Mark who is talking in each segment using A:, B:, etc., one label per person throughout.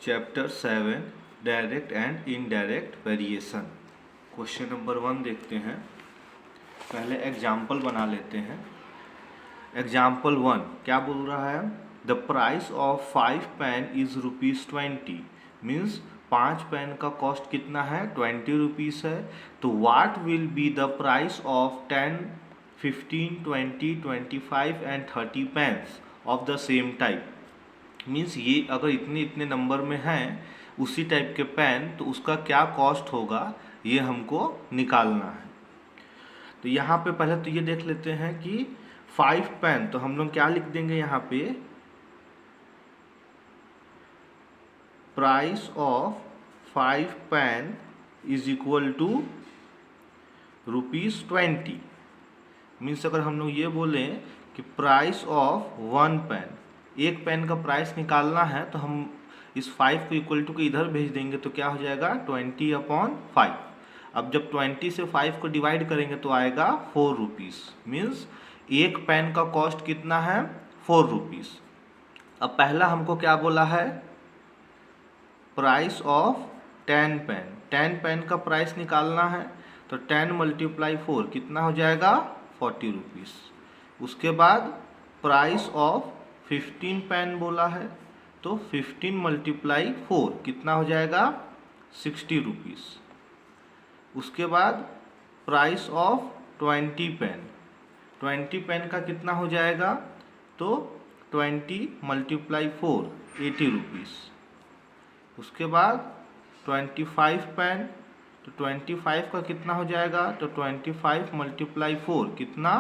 A: Chapter 7 direct and indirect variation. Question number 1 देखते हैं। पहले एग्जाम्पल बना लेते हैं। एग्जाम्पल 1 क्या बोल रहा है? The price of 5 pen is ₹20। Means 5 pen का कॉस्ट कितना है? 20 रुपीज़ है। तो what will be the price of 10, 15, 20, 25 and 30 pens of the same type. Means ये अगर इतने इतने नंबर में हैं उसी टाइप के पेन, तो उसका क्या कॉस्ट होगा ये हमको निकालना है। तो यहाँ पे पहले तो ये देख लेते हैं कि 5 पेन, तो हम लोग क्या लिख देंगे यहाँ पे? Price of 5 pen is equal to ₹20। Means अगर हम लोग ये बोलें कि प्राइस ऑफ 1 पेन, एक पेन का प्राइस निकालना है, तो हम इस 5 को इक्वल टू के इधर भेज देंगे तो क्या हो जाएगा? 20/5। अब जब 20 से 5 को डिवाइड करेंगे तो आएगा 4 रुपीज़। मीन्स एक पेन का कॉस्ट कितना है? 4 रुपीज़। अब पहला हमको क्या बोला है? Price of 10 pen. 10 पेन का प्राइस निकालना है, तो 10 × 4 कितना हो जाएगा? 40 रुपीज़। उसके बाद प्राइस ऑफ 15 पेन बोला है, तो 15 × 4 कितना हो जाएगा? 60 रुपीज़। उसके बाद प्राइस ऑफ 20 पेन। 20 पेन का कितना हो जाएगा? तो 20 × 4 80 रुपीज़। उसके बाद 25 पेन, तो 25 का कितना हो जाएगा? तो 25 × 4 कितना?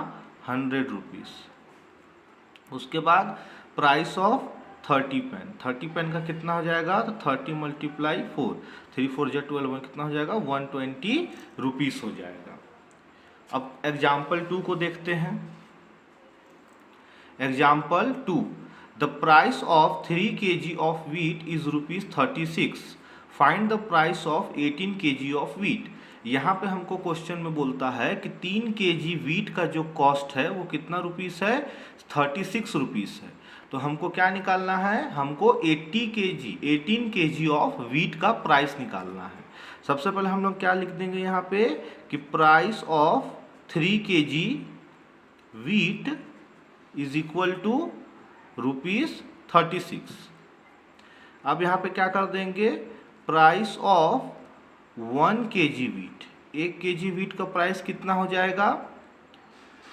A: 100 रुपीज़। उसके बाद प्राइस ऑफ 30 पेन। 30 पेन का कितना हो जाएगा? तो 30 × 4 3 4 जा 12 कितना हो जाएगा? 120 रुपीज़ हो जाएगा। अब एग्जाम्पल 2 को देखते हैं। Example 2, the price of 3 kg of wheat is ₹36। Find the price of 18 kg of wheat. यहाँ पे हमको क्वेश्चन में बोलता है कि 3 kg व्हीट का जो कॉस्ट है वो कितना रुपीस है? 36 रुपीस है। तो हमको क्या निकालना है? हमको 18 kg ऑफ व्हीट का प्राइस निकालना है। सबसे पहले हम लोग क्या लिख देंगे यहाँ पे कि price of 3 kg wheat is equal to ₹36। अब यहाँ पे क्या कर देंगे? Price of 1 kg wheat. 1 kg wheat का प्राइस कितना हो जाएगा?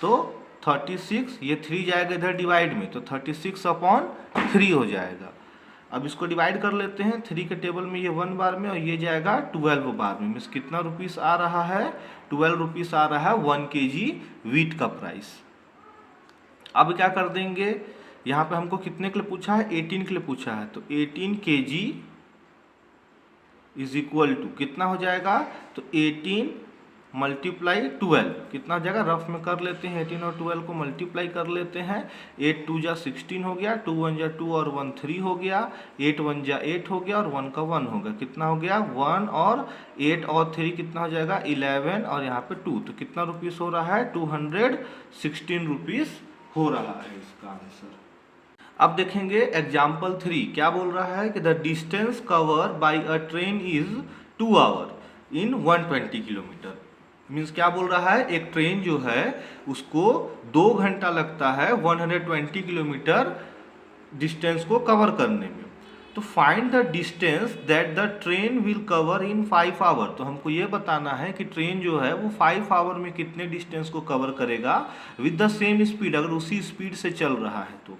A: तो 36, ये 3 जाएगा इधर डिवाइड में, तो 36/3 हो जाएगा। अब इसको डिवाइड कर लेते हैं। 3 के टेबल में ये 1 बार में और ये जाएगा 12 बार में। मीन्स कितना रुपीस आ रहा है? 12 रुपीस आ रहा है 1 kg व्हीट का प्राइस। अब क्या कर देंगे? यहाँ पे हमको कितने के लिए पूछा है? 18 के लिए पूछा है, तो 18 kg इज इक्वल टू कितना हो जाएगा? तो 18 × 12 कितना हो जाएगा? रफ में कर लेते हैं। 18 और 12 को मल्टीप्लाई कर लेते हैं। 8 2 जा 16 हो गया, 2 1 जा 2 और 1 3 हो गया, 8 1 जा 8 हो गया और 1 का 1 हो गया। कितना हो गया? 1 और 8 और 3 कितना हो जाएगा? 11 और यहाँ पे 2, तो कितना रुपीस हो रहा है? 216 रुपीस हो रहा है इसका आंसर। अब देखेंगे एग्जाम्पल 3 क्या बोल रहा है कि the distance cover by a train is 2 hour in 120 kilometre. Means क्या बोल रहा है? एक ट्रेन जो है उसको 2 घंटा लगता है 120 किलोमीटर डिस्टेंस को कवर करने में। तो find the distance that the train will cover in 5 hour. तो हमको ये बताना है कि ट्रेन जो है वो 5 आवर में कितने डिस्टेंस को कवर करेगा विद द सेम स्पीड, अगर उसी स्पीड से चल रहा है तो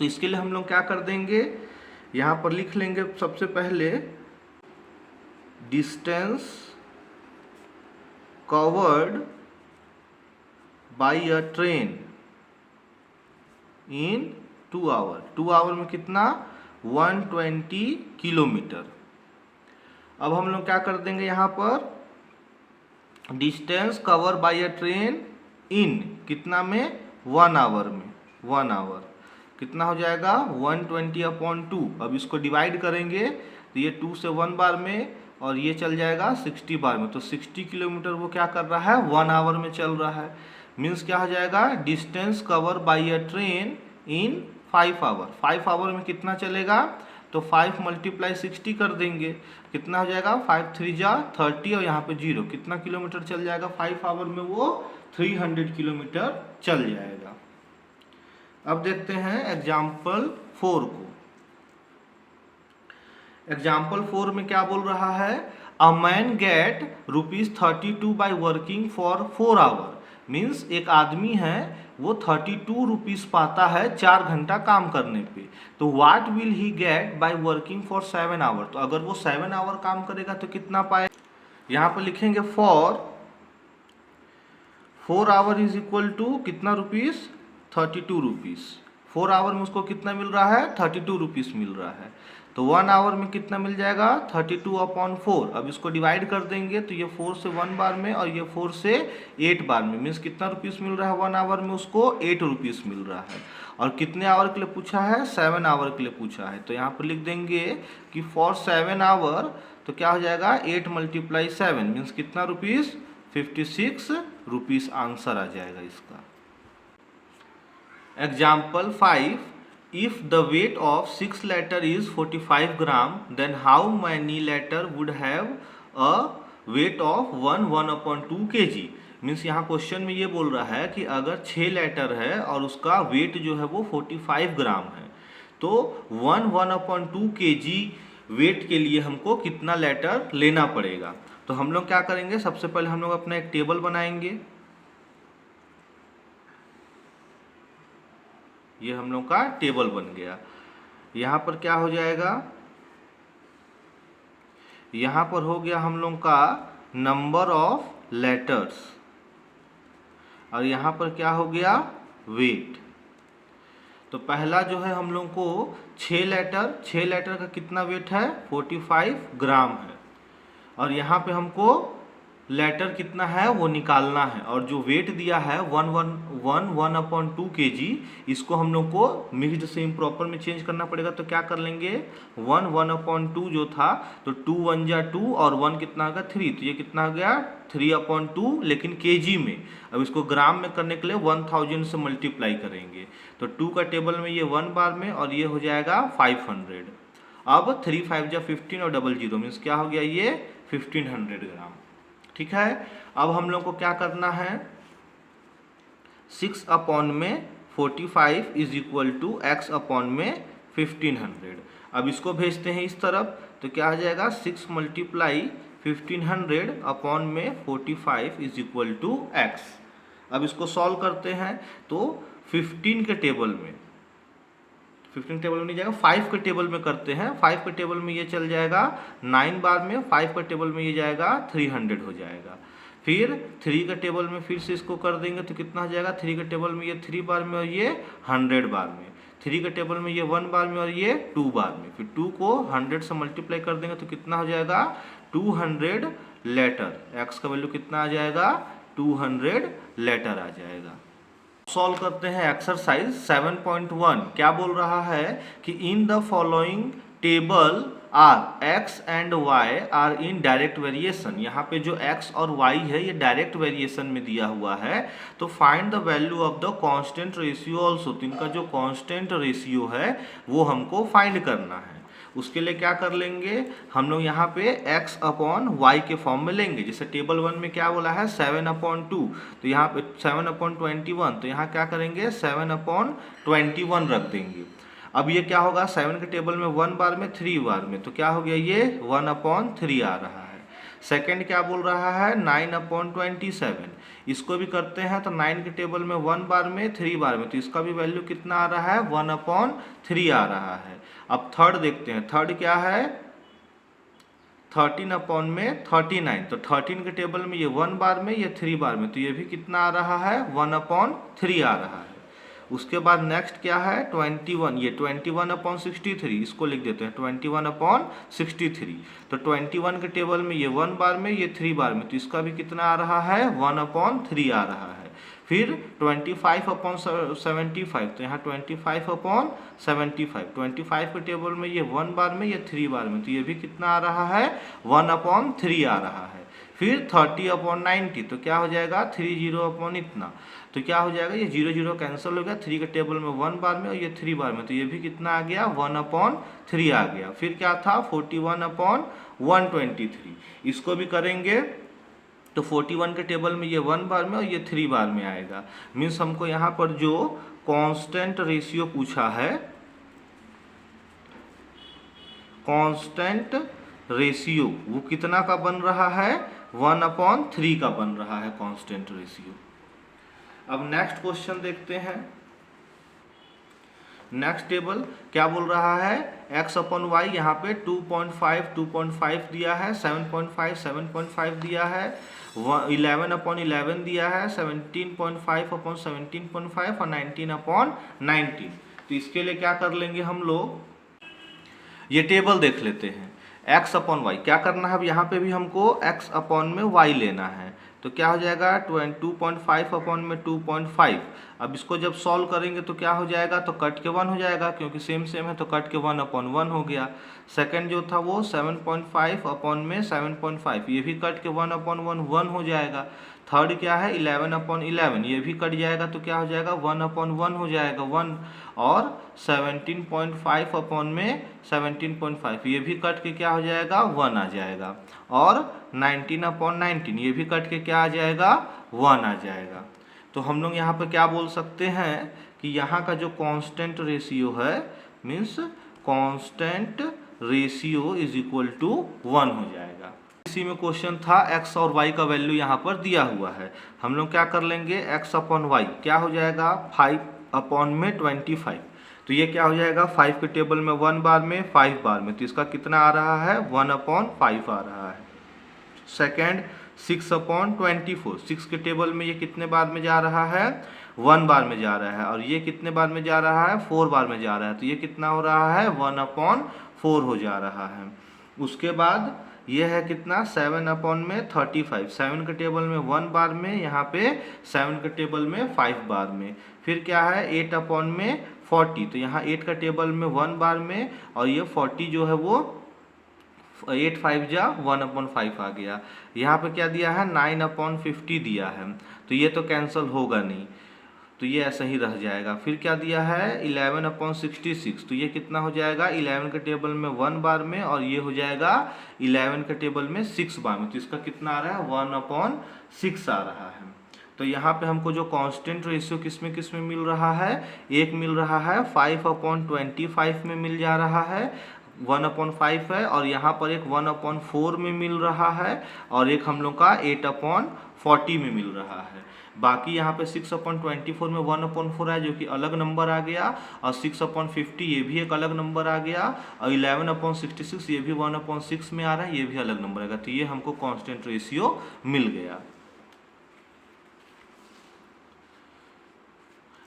A: इसके लिए हम लोग क्या कर देंगे? यहाँ पर लिख लेंगे सबसे पहले distance covered by a train in 2 hour. 2 hour में कितना? 120 किलोमीटर। अब हम लोग क्या कर देंगे? यहाँ पर distance cover by a train इन कितना में? 1 आवर में। 1 आवर कितना हो जाएगा? 120/2। अब इसको डिवाइड करेंगे तो ये 2 से 1 बार में और ये चल जाएगा 60 बार में, तो 60 किलोमीटर वो क्या कर रहा है? 1 आवर में चल रहा है। मीन्स क्या हो जाएगा? Distance cover by a train in 5 hour. 5 hour में कितना चलेगा? तो 5 × 60 कर देंगे, कितना हो जाएगा 5 3 जा 30 और यहाँ पे 0, कितना किलोमीटर चल जाएगा 5 आवर में, वो 300 किलोमीटर चल जाएगा। अब देखते हैं एग्जाम्पल 4 को। एग्जाम्पल 4 में क्या बोल रहा है, a man get ₹32 by working for 4 hour. Means एक आदमी है वो 32 रुपीज पाता है 4 घंटा काम करने पे। तो what will he get by working for 7 hour, तो अगर वो 7 आवर काम करेगा तो कितना पाए। यहाँ पर लिखेंगे for 4 hour is equal to कितना रुपीज, 32 रुपीज। 4 आवर में उसको कितना मिल रहा है, 32 रुपीज मिल रहा है। तो 1 आवर में कितना मिल जाएगा, 32/4। अब इसको डिवाइड कर देंगे तो ये 4 से 1 बार में और ये 4 से 8 बार में, मीन्स कितना रुपीस मिल रहा है 1 आवर में उसको, 8 रुपीस मिल रहा है। और कितने आवर के लिए पूछा है, 7 आवर के लिए पूछा है। तो यहाँ पर लिख देंगे कि फॉर 7 आवर, तो क्या हो जाएगा 8 × 7 मीन्स कितना रुपीस, 56 रुपीस आंसर आ जाएगा इसका। Example 5, if the weight of 6 letter is 45 gram, then how many letter would have a weight of 1/2 kg। Means यहाँ क्वेश्चन में ये बोल रहा है कि अगर 6 लेटर है और उसका वेट जो है वो 45 ग्राम है, तो 1/2 kg वेट के लिए हमको कितना लेटर लेना पड़ेगा। तो हम लोग क्या करेंगे, सबसे पहले हम लोग अपना एक टेबल बनाएंगे। ये हम लोग का टेबल बन गया। यहाँ पर क्या हो जाएगा, यहाँ पर हो गया हम लोग का नंबर ऑफ लेटर्स, और यहाँ पर क्या हो गया वेट। तो पहला जो है हम लोग को 6 लेटर का कितना वेट है, 45 ग्राम है। और यहाँ पे हमको लेटर कितना है वो निकालना है, और जो वेट दिया है 1/2 kg, इसको हम लोग को मिक्स्ड से इम्प्रॉपर में चेंज करना पड़ेगा। तो क्या कर लेंगे, 1/2 जो था तो 2 1 जा 2 और 1 कितना होगा 3, तो ये कितना हो गया 3/2, लेकिन kg में। अब इसको ग्राम में करने के लिए 1000 से मल्टीप्लाई करेंगे, तो 2 का टेबल में ये 1 बार में, और ये हो जाएगा 500। अब 3 5 जा 15 और 00 मीन्स क्या हो गया ये 1500 ग्राम। ठीक है। अब हम लोग को क्या करना है, 6/45 इज इक्वल टू x/में 1500। अब इसको भेजते हैं इस तरफ, तो क्या आ जाएगा 6 × 1500 में 45 इज इक्वल टू x। अब इसको सॉल्व करते हैं, तो 15 के टेबल में, 15 टेबल में नहीं जाएगा, 5 के टेबल में करते हैं। 5 के टेबल में ये चल जाएगा 9 बार में, 5 के टेबल में ये जाएगा 300 हो जाएगा। फिर 3 के टेबल में फिर से इसको कर देंगे तो कितना हो जाएगा, 3 के टेबल में ये 3 बार में और ये 100 बार में, 3 के टेबल में ये 1 बार में और ये 2 बार में। फिर 2 को 100 से मल्टीप्लाई कर देंगे तो कितना हो जाएगा 200 लेटर। x का वैल्यू कितना आ जाएगा 200 लेटर आ जाएगा। सॉल्व करते हैं एक्सरसाइज 7.1। क्या बोल रहा है कि in the following table are X and Y are in direct variation. यहाँ पे जो x और y है ये डायरेक्ट वेरिएशन में दिया हुआ है। तो find the value of the constant ratio also, तो इनका जो कांस्टेंट रेशियो है वो हमको फाइंड करना है। उसके लिए क्या कर लेंगे, हम लोग यहाँ पे x/y के फॉर्म में लेंगे। जैसे टेबल 1 में क्या बोला है 7/2, तो यहाँ पे 7/21, तो यहाँ क्या करेंगे 7/21 रख देंगे। अब ये क्या होगा 7 के टेबल में 1 बार में 3 बार में, तो क्या हो गया ये 1/3 आ रहा है। सेकंड क्या बोल रहा है 9/27, इसको भी करते हैं तो 9 के टेबल में 1 बार में 3 बार में, तो इसका भी वैल्यू कितना आ रहा है 1/3 आ रहा है। अब थर्ड देखते हैं, थर्ड क्या है 13/39, तो 13 के टेबल में ये 1 बार में ये 3 बार में, तो ये भी कितना आ रहा है 1/3 आ रहा है। उसके बाद नेक्स्ट क्या है 21, ये 21/63, इसको लिख देते हैं 21/63, तो 21 के टेबल में ये 1 बार में ये 3 बार में, तो इसका भी कितना आ रहा है 1/3 आ रहा है। फिर 25/75, तो यहाँ 25/75, 25 के टेबल में ये 1 बार में ये 3 बार में, तो ये भी कितना आ रहा है 1/3 आ रहा है। फिर 30/90, तो क्या हो जाएगा 30 अपॉन इतना, तो क्या हो जाएगा, ये 0 0 कैंसिल हो गया, 3 के टेबल में 1 बार में और ये 3 बार में, तो ये भी कितना आ गया 1/3 आ गया। फिर क्या था 41/123, इसको भी करेंगे तो 41 के टेबल में ये 1 बार में और ये 3 बार में आएगा। मीन्स हमको यहाँ पर जो कांस्टेंट रेशियो पूछा है, कांस्टेंट रेशियो वो कितना का बन रहा है, 1/3 का बन रहा है कांस्टेंट रेशियो। अब नेक्स्ट क्वेश्चन देखते हैं। नेक्स्ट टेबल क्या बोल रहा है, x/y यहाँ पे 2.5 दिया है, 7.5 दिया है, 11/11 दिया है, 17.5/17.5 और 19/19। तो इसके लिए क्या कर लेंगे हम लोग, ये टेबल देख लेते हैं। x/y क्या करना है, अब यहाँ पे भी हमको x/y लेना है, तो क्या हो जाएगा 2.5/2.5। अब इसको जब सॉल्व करेंगे तो क्या हो जाएगा, तो कट के 1 हो जाएगा, क्योंकि सेम है तो कट के 1/1 हो गया। सेकंड जो था वो 7.5/7.5, ये भी कट के 1/1 हो जाएगा। थर्ड क्या है 11/11, ये भी कट जाएगा तो क्या हो जाएगा 1/1 हो जाएगा 1। और 17.5/17.5, ये भी कट के क्या हो जाएगा 1 आ जाएगा। और 19/19, ये भी कट के क्या आ जाएगा 1 आ जाएगा। तो हम लोग यहाँ पे क्या बोल सकते हैं कि यहाँ का जो कांस्टेंट रेशियो है, means constant ratio is equal to 1 हो जाएगा। इसी में क्वेश्चन था x और y का वैल्यू यहाँ पर दिया हुआ है, हम लोग क्या कर लेंगे x/y क्या हो जाएगा 5/25, तो ये क्या हो जाएगा 5 के टेबल में 1 बार में 5 बार में, तो इसका कितना आ रहा है 1/5 आ रहा है। सेकेंड 6/24, 6 के टेबल में ये कितने बार में जा रहा है 1 बार में जा रहा है, और ये कितने बार में जा रहा है 4 बार में जा रहा है, तो ये कितना हो रहा है 1/4 हो जा रहा है। उसके बाद ये है कितना 7/35, 7 के टेबल में 1 बार में, यहाँ पे 7 के टेबल में 5 बार में। फिर क्या है 8/40, तो यहाँ 8 का टेबल में 1 बार में, और ये 40 जो है वो 8 5 जा 1/5 आ गया। यहाँ पे क्या दिया है 9/50 दिया है, तो ये तो कैंसिल होगा नहीं, तो ये ऐसा ही रह जाएगा। फिर क्या दिया है 11/66, तो ये कितना हो जाएगा 11 के टेबल में 1 बार में, और ये हो जाएगा 11 के टेबल में 6 बार में, तो इसका कितना आ रहा है 1/6 आ रहा है। तो यहाँ पे हमको जो कांस्टेंट रेशियो किस में मिल रहा है, एक मिल रहा है 5/25 में मिल जा रहा है, 1/5 है, और यहाँ पर एक 1/4 में मिल रहा है, और एक हम लोग का 8/40 में मिल रहा है। बाकी यहाँ पे 6/24 में 1/4 है, जो कि अलग नंबर आ गया, और 6/50 ये भी एक अलग नंबर आ गया, और 11/66 ये भी 1/6 में आ रहा है, ये भी अलग नंबर आएगा। तो ये हमको कांस्टेंट रेशियो मिल गया।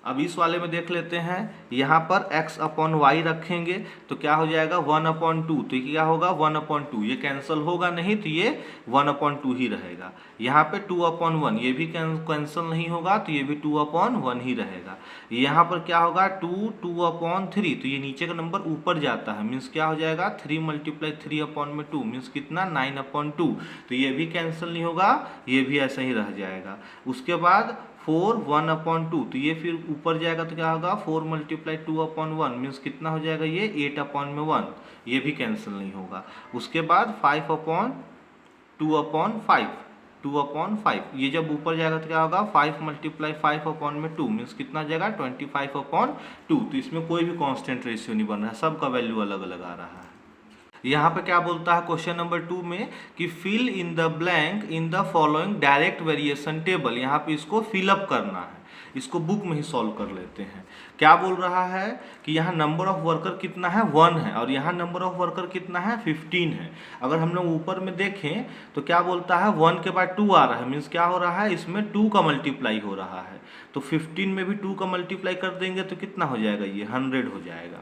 A: अब इस वाले में देख लेते हैं, यहाँ पर x/y रखेंगे तो क्या हो जाएगा 1/2, तो क्या होगा 1/2, ये कैंसिल होगा नहीं, तो ये 1/2 ही रहेगा। यहाँ पे 2/1, ये भी कैंसिल नहीं होगा, तो ये भी 2/1 ही रहेगा। यहाँ पर क्या होगा 2/3, तो ये नीचे का नंबर ऊपर जाता है, मीन्स क्या हो जाएगा 3 × 3/2 मीन्स कितना 9/2, तो ये भी कैंसिल नहीं होगा, ये भी ऐसा ही रह जाएगा। उसके बाद 4 1/2, तो ये फिर ऊपर जाएगा तो क्या होगा 4 × 2/1 मीन्स कितना हो जाएगा ये 8/1, ये भी कैंसिल नहीं होगा। उसके बाद 5/2/5, ये जब ऊपर जाएगा तो क्या होगा 5 × 5/2 मीन्स कितना जाएगा 25/2, तो इसमें कोई भी कांस्टेंट रेशियो नहीं बन रहा है, सबका वैल्यू अलग अलग आ रहा है। यहाँ पे क्या बोलता है क्वेश्चन नंबर 2 में कि fill in the blank in the following direct variation table, यहाँ पे इसको फिलअप करना है, इसको बुक में ही सॉल्व कर लेते हैं। क्या बोल रहा है कि यहाँ नंबर ऑफ वर्कर कितना है 1 है, और यहाँ नंबर ऑफ वर्कर कितना है 15 है। अगर हम लोग ऊपर में देखें तो क्या बोलता है 1 के बाद 2 आ रहा है, मीन्स क्या हो रहा है इसमें 2 का मल्टीप्लाई हो रहा है, तो 15 में भी 2 का मल्टीप्लाई कर देंगे तो कितना हो जाएगा ये 100 हो जाएगा।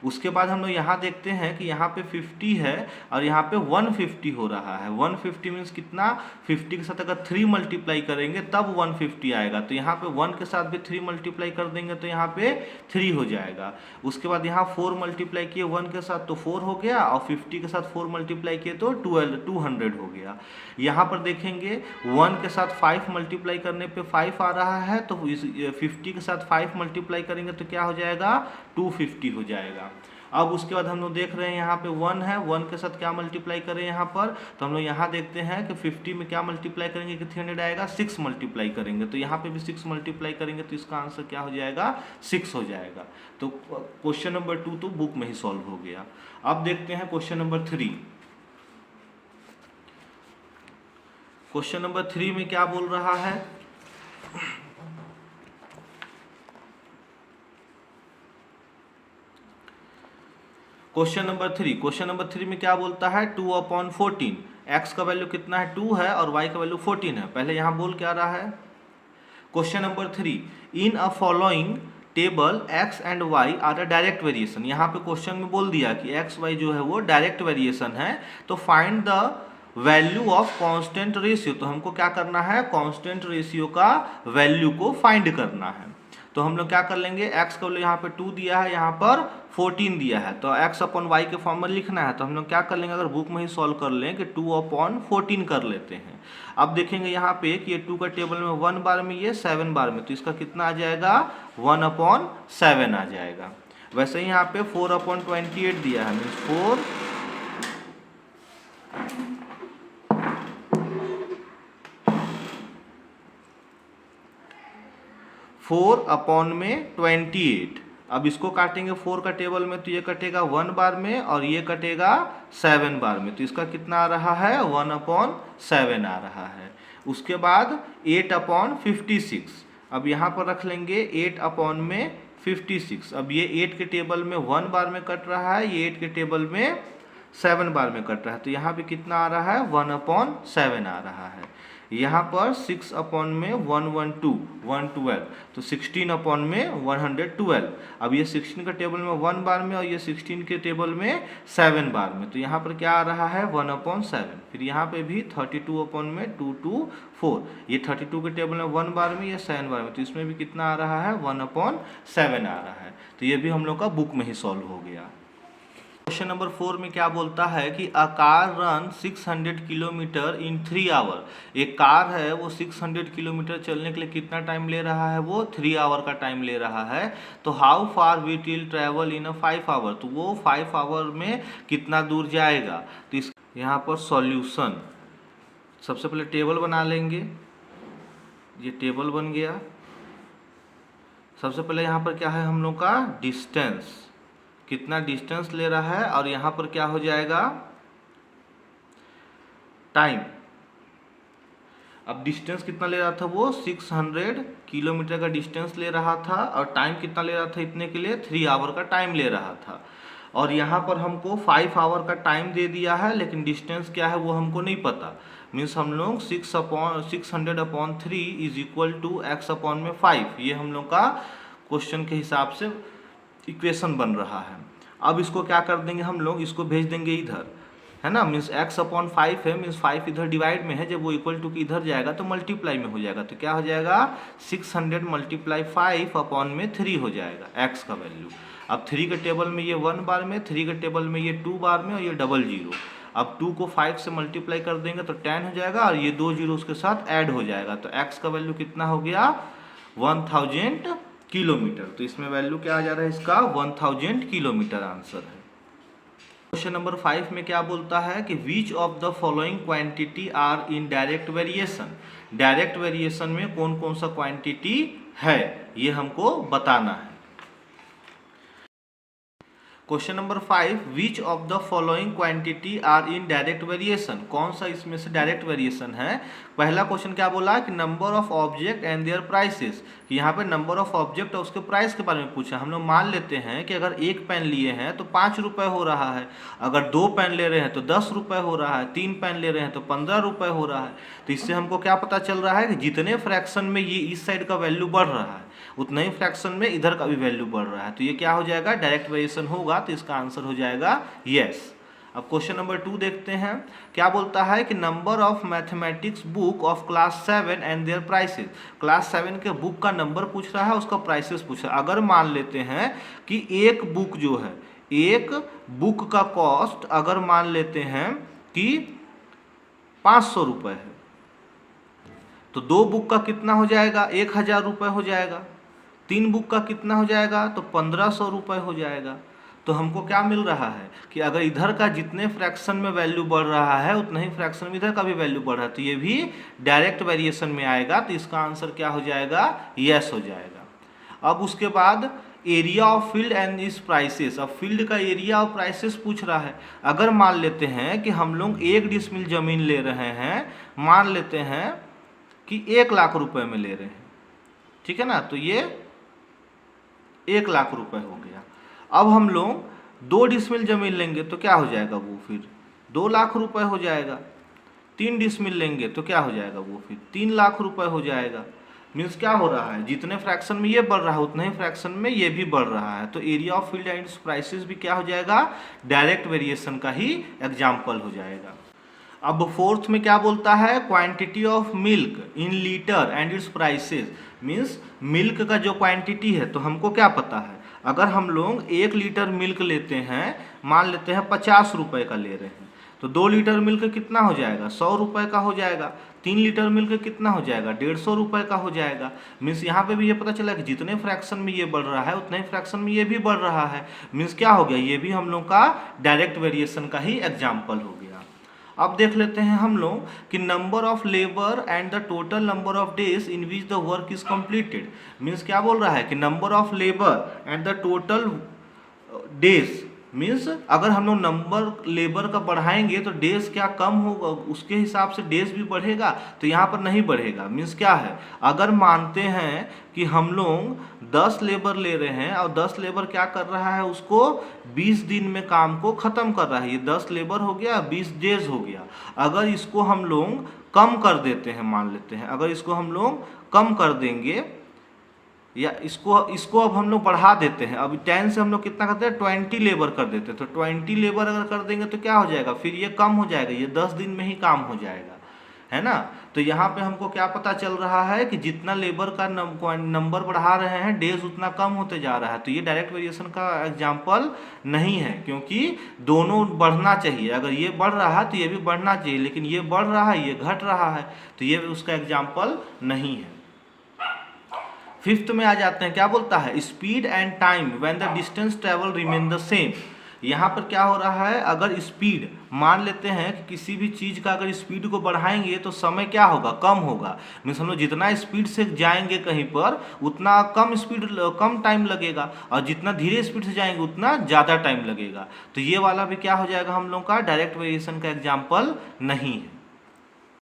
A: उसके बाद हम लोग यहाँ देखते हैं कि यहाँ पे 50 है और यहाँ पे 150 हो रहा है। 150 मीन्स कितना, 50 के साथ अगर 3 मल्टीप्लाई करेंगे तब 150 आएगा, तो यहाँ पे 1 के साथ भी 3 मल्टीप्लाई कर देंगे तो यहाँ पे 3 हो जाएगा। उसके बाद यहाँ 4 मल्टीप्लाई किए 1 के साथ तो 4 हो गया, और 50 के साथ 4 मल्टीप्लाई किए तो 200 हो गया। यहाँ पर देखेंगे 1 के साथ 5 मल्टीप्लाई करने पे 5 आ रहा है, तो 50 के साथ 5 मल्टीप्लाई करेंगे तो क्या हो जाएगा, 250 हो जाएगा। अब उसके बाद हम लोग देख रहे हैं यहाँ पे 1 है, 1 के साथ क्या मल्टीप्लाई करें यहाँ पर, तो हम लोग यहाँ देखते हैं कि 50 में क्या मल्टीप्लाई करेंगे कि 300 आएगा, 6 मल्टीप्लाई करेंगे, तो यहाँ पे भी 6 मल्टीप्लाई करेंगे तो इसका आंसर क्या हो जाएगा, 6 हो जाएगा। तो क्वेश्चन नंबर 2 तो बुक में ही सॉल्व हो गया। अब देखते हैं क्वेश्चन नंबर 3। क्वेश्चन नंबर 3 में क्या बोल रहा है, क्वेश्चन नंबर 3 में क्या बोलता है, 2/14, x का वैल्यू कितना है 2 है और y का वैल्यू 14 है। पहले यहाँ बोल क्या रहा है, question number 3, in a following table x and y are a direct variation. यहाँ पे क्वेश्चन में बोल दिया कि x y जो है वो डायरेक्ट वेरिएशन है, तो find the value of constant ratio. तो हमको क्या करना है, कांस्टेंट रेशियो का वैल्यू को फाइंड करना है। तो हम लोग क्या कर लेंगे, x का वैल्यू यहाँ पे 2 दिया है, यहाँ पर 14 दिया है, तो x/y के फॉर्म में लिखना है। तो हम लोग क्या कर लेंगे, अगर बुक में ही सॉल्व कर लें कि 2/14 कर लेते हैं। अब देखेंगे यहाँ पे कि ये 2 का टेबल में 1 बार में, ये 7 बार में, तो इसका कितना आ जाएगा, 1/7 आ जाएगा। वैसे ही यहाँ पे 4/28 दिया है, मीन्स 4/28। अब इसको काटेंगे 4 का टेबल में, तो ये कटेगा 1 बार में और ये कटेगा 7 बार में, तो इसका कितना आ रहा है, 1/7 आ रहा है। उसके बाद 8/56, अब यहाँ पर रख लेंगे 8/56। अब ये 8 के टेबल में 1 बार में कट रहा है, ये 8 के टेबल में 7 बार में कट रहा है, तो यहाँ पे कितना आ रहा है, 1/7 आ रहा है। यहाँ पर 6/112, तो 16/112। अब ये 16 के टेबल में 1 बार में और ये 16 के टेबल में 7 बार में, तो यहाँ पर क्या आ रहा है, 1/7। फिर यहाँ पे भी 32/224, ये 32 के टेबल में 1 बार में, ये 7 बार में, तो इसमें भी कितना आ रहा है, 1/7 आ रहा है। तो ये भी हम लोग का बुक में ही सॉल्व हो गया। क्वेश्चन नंबर 4 में क्या बोलता है कि a car run 600 kilometre in 3 hour. एक कार है वो 600 किलोमीटर चलने के लिए कितना टाइम ले रहा है, वो 3 आवर का टाइम ले रहा है। तो how far we will travel in a 5 hour, तो वो 5 आवर में कितना दूर जाएगा। तो इस यहाँ पर सॉल्यूशन, सबसे पहले टेबल बना लेंगे, ये टेबल बन गया। सबसे पहले यहाँ पर क्या है हम लोग का, डिस्टेंस, कितना डिस्टेंस ले रहा है, और यहाँ पर क्या हो जाएगा, टाइम। अब डिस्टेंस कितना ले रहा था, वो 600 किलोमीटर का डिस्टेंस ले रहा था, और टाइम कितना ले रहा था, इतने के लिए 3 आवर का टाइम ले रहा था। और यहाँ पर हमको 5 आवर का टाइम दे दिया है, लेकिन डिस्टेंस क्या है वो हमको नहीं पता। मीन्स हम लोग 600/3 इज इक्वल टू x/5, ये हम लोग का क्वेश्चन के हिसाब से इक्वेशन बन रहा है। अब इसको क्या कर देंगे हम लोग, इसको भेज देंगे इधर, है ना, मीन्स x/5 है, मीन्स 5 इधर डिवाइड में है, जब वो इक्वल टू की इधर जाएगा तो मल्टीप्लाई में हो जाएगा, तो क्या हो जाएगा, 600 × 5/3 हो जाएगा x का वैल्यू। अब 3 के टेबल में ये 1 बार में, 3 के टेबल में ये 2 बार में, और ये 00। अब 2 को 5 से मल्टीप्लाई कर देंगे तो 10 हो जाएगा, और ये 2 जीरो उसके साथ ऐड हो जाएगा, तो x का वैल्यू कितना हो गया, 1000 किलोमीटर। तो इसमें वैल्यू क्या आ जा रहा है इसका, 1000 किलोमीटर आंसर है। क्वेश्चन नंबर 5 में क्या बोलता है कि which of the following quantity are in direct variation. Direct variation में कौन कौन सा क्वांटिटी है, ये हमको बताना है। Question number 5, which of the following quantity are in direct variation, कौन सा इसमें से डायरेक्ट वेरिएशन है। पहला क्वेश्चन क्या बोला कि number of object and their prices, कि यहाँ पे नंबर ऑफ ऑब्जेक्ट और उसके प्राइस के बारे में पूछा। हम लोग मान लेते हैं कि अगर 1 पेन लिए हैं तो 5 रुपये हो रहा है, अगर 2 पेन ले रहे हैं तो 10 रुपये हो रहा है, 3 पेन ले रहे हैं तो 15 रुपये हो रहा है। तो इससे हमको क्या पता चल रहा है कि जितने फ्रैक्शन में ये इस साइड का वैल्यू बढ़ रहा है उतना ही फ्रैक्शन में इधर का भी वैल्यू बढ़ रहा है, तो ये क्या हो जाएगा, डायरेक्ट वेरिएशन होगा, तो इसका आंसर हो जाएगा यस। अब क्वेश्चन नंबर 2 देखते हैं, क्या बोलता है कि number of mathematics book of class 7 and their prices. Class 7 के बुक का नंबर पूछ रहा है, उसका प्राइसेस पूछ रहा है। अगर मान लेते हैं कि एक बुक जो है, एक बुक का कॉस्ट अगर मान लेते हैं कि 500 रुपये है, तो 2 बुक का कितना हो जाएगा, 1000 रुपये हो जाएगा। 3 बुक का कितना हो जाएगा, तो 1500 रुपये हो जाएगा। तो हमको क्या मिल रहा है कि अगर इधर का जितने फ्रैक्शन में वैल्यू बढ़ रहा है उतना ही फ्रैक्शन में इधर का भी वैल्यू बढ़ रहा है, तो ये भी डायरेक्ट वेरिएशन में आएगा, तो इसका आंसर क्या हो जाएगा, यस हो जाएगा। अब उसके बाद एरिया ऑफ फील्ड एंड इस प्राइसेस, अब फील्ड का एरिया और प्राइसेस पूछ रहा है। अगर मान लेते हैं कि हम लोग 1 डिसमिल जमीन ले रहे हैं, मान लेते हैं कि 1 लाख रुपए में ले रहे हैं, ठीक है ना, तो ये 1 लाख रुपए हो गया। अब हम लोग 2 डिसमिल जमीन लेंगे तो क्या हो जाएगा, वो फिर 2 लाख रुपए हो जाएगा। 3 डिसमिल लेंगे तो क्या हो जाएगा, वो फिर 3 लाख रुपए हो जाएगा। मीन्स क्या हो रहा है, जितने फ्रैक्शन में ये बढ़ रहा है उतने ही फ्रैक्शन में ये भी बढ़ रहा है, तो area of field and prices भी क्या हो जाएगा, डायरेक्ट वेरिएशन का ही एग्जाम्पल हो जाएगा। अब फोर्थ में क्या बोलता है, quantity of milk in litre and it's prices. Means milk का जो क्वांटिटी है, तो हमको क्या पता है, अगर हम लोग 1 लीटर मिल्क लेते हैं, मान लेते हैं 50 रुपए का ले रहे हैं, तो 2 लीटर मिल्क कितना हो जाएगा, 100 रुपए का हो जाएगा। 3 लीटर मिल्क कितना हो जाएगा, 150 रुपए का हो जाएगा। मीन्स यहाँ पे भी ये पता चला कि जितने फ्रैक्शन में ये बढ़ रहा है उतने ही फ्रैक्शन में ये भी बढ़ रहा है। मीन्स क्या हो गया, ये भी हम लोग का डायरेक्ट वेरिएशन का ही एग्जाम्पल हो गया। अब देख लेते हैं हम लोग कि number of labour and the total number of days in which the work is completed. Means क्या बोल रहा है कि number of labour and the total days, means अगर हम लोग नंबर लेबर का बढ़ाएंगे तो डेज क्या कम होगा, उसके हिसाब से डेज भी बढ़ेगा, तो यहाँ पर नहीं बढ़ेगा। मीन्स क्या है, अगर मानते हैं कि हम लोग 10 लेबर ले रहे हैं और 10 लेबर क्या कर रहा है, उसको 20 दिन में काम को ख़त्म कर रहा है, ये 10 लेबर हो गया, 20 डेज हो गया। अगर इसको हम लोग कम कर देते हैं, मान लेते हैं अगर इसको हम लोग कम कर देंगे या इसको अब हम लोग बढ़ा देते हैं, अब 10 से हम लोग कितना करते हैं, 20 लेबर कर देते हैं, तो 20 लेबर अगर कर देंगे तो क्या हो जाएगा, फिर ये कम हो जाएगा, ये 10 दिन में ही काम हो जाएगा, है ना। तो यहाँ पे हमको क्या पता चल रहा है कि जितना लेबर का नंबर बढ़ा रहे हैं, डेज उतना कम होते जा रहा है, तो ये डायरेक्ट वेरिएशन का एग्जाम्पल नहीं है, क्योंकि दोनों बढ़ना चाहिए। अगर ये बढ़ रहा है तो ये भी बढ़ना चाहिए, लेकिन ये बढ़ रहा है, ये घट रहा है, तो ये उसका एग्जाम्पल नहीं है। 5th में आ जाते हैं, क्या बोलता है, speed and time when the distance travel remain the same. यहाँ पर क्या हो रहा है, अगर स्पीड मान लेते हैं कि किसी भी चीज़ का अगर स्पीड को बढ़ाएंगे तो समय क्या होगा, कम होगा। मीन्स हम लोग जितना स्पीड से जाएंगे कहीं पर उतना कम टाइम लगेगा, और जितना धीरे स्पीड से जाएंगे उतना ज़्यादा टाइम लगेगा। तो ये वाला भी क्या हो जाएगा, हम लोग का डायरेक्ट वेरिएशन का एग्जाम्पल नहीं है।